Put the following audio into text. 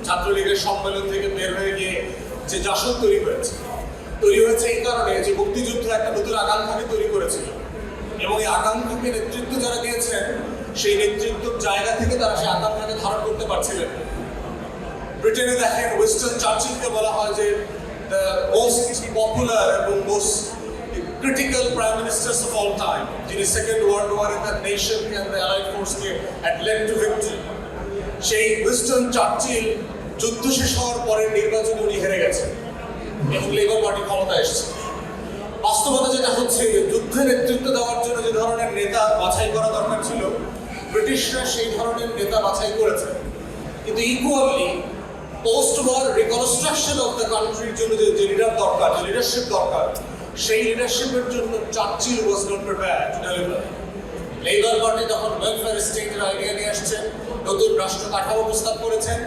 ছাত্রলীগের সম্মেলন থেকে বের হয়ে গিয়ে যে জাসদ তৈরি হয়েছে এই কারণে যে মুক্তিযুদ্ধ একটা নতুন আকাঙ্ক্ষাকে তৈরি করেছিল এবং এই আকাঙ্ক্ষাকে নেতৃত্ব যারা দিয়েছেন সেই নেতৃত্বের জায়গা থেকে তারা সেই আকাঙ্ক্ষাকে ধারণ করতে পারছিলেন। ব্রিটেনে দেখেন উইনস্টন চার্চিলকে বলা হয় যে দ্য মোস্ট পপুলার এবং most critical prime ministers of all time, যিনি সেকেন্ড ওয়ার্ল্ড ওয়ারে তার nation and the allied force-কে had led to victory। সেই উইনস্টন চার্চিল যুদ্ধ শেষ হওয়ার পরে নির্বাচনে উনি হেরে গেছেন এবং লেবার পার্টি ক্ষমতায় এসেছে। বাস্তবতা যেটা হচ্ছে যুদ্ধে নেতৃত্ব দেওয়ার জন্য যে ধরনের নেতা বাছাই করা দরকার ছিল ব্রিটিশরা সেই ধরনের নেতা বাছাই করেছে, কিন্তু equally post war reconstruction of the কান্ট্রির জন্য যে লিডার দরকার, যে লিডারশিপ দরকার, সেই লিডারশিপের জন্য Churchill was not prepared to deliver. Labour party তখন ওয়েলফেয়ার স্টেটের আইডিয়া নিয়ে আসছেন, নতুন রাষ্ট্র কাঠামো প্রস্তাব করেছেন।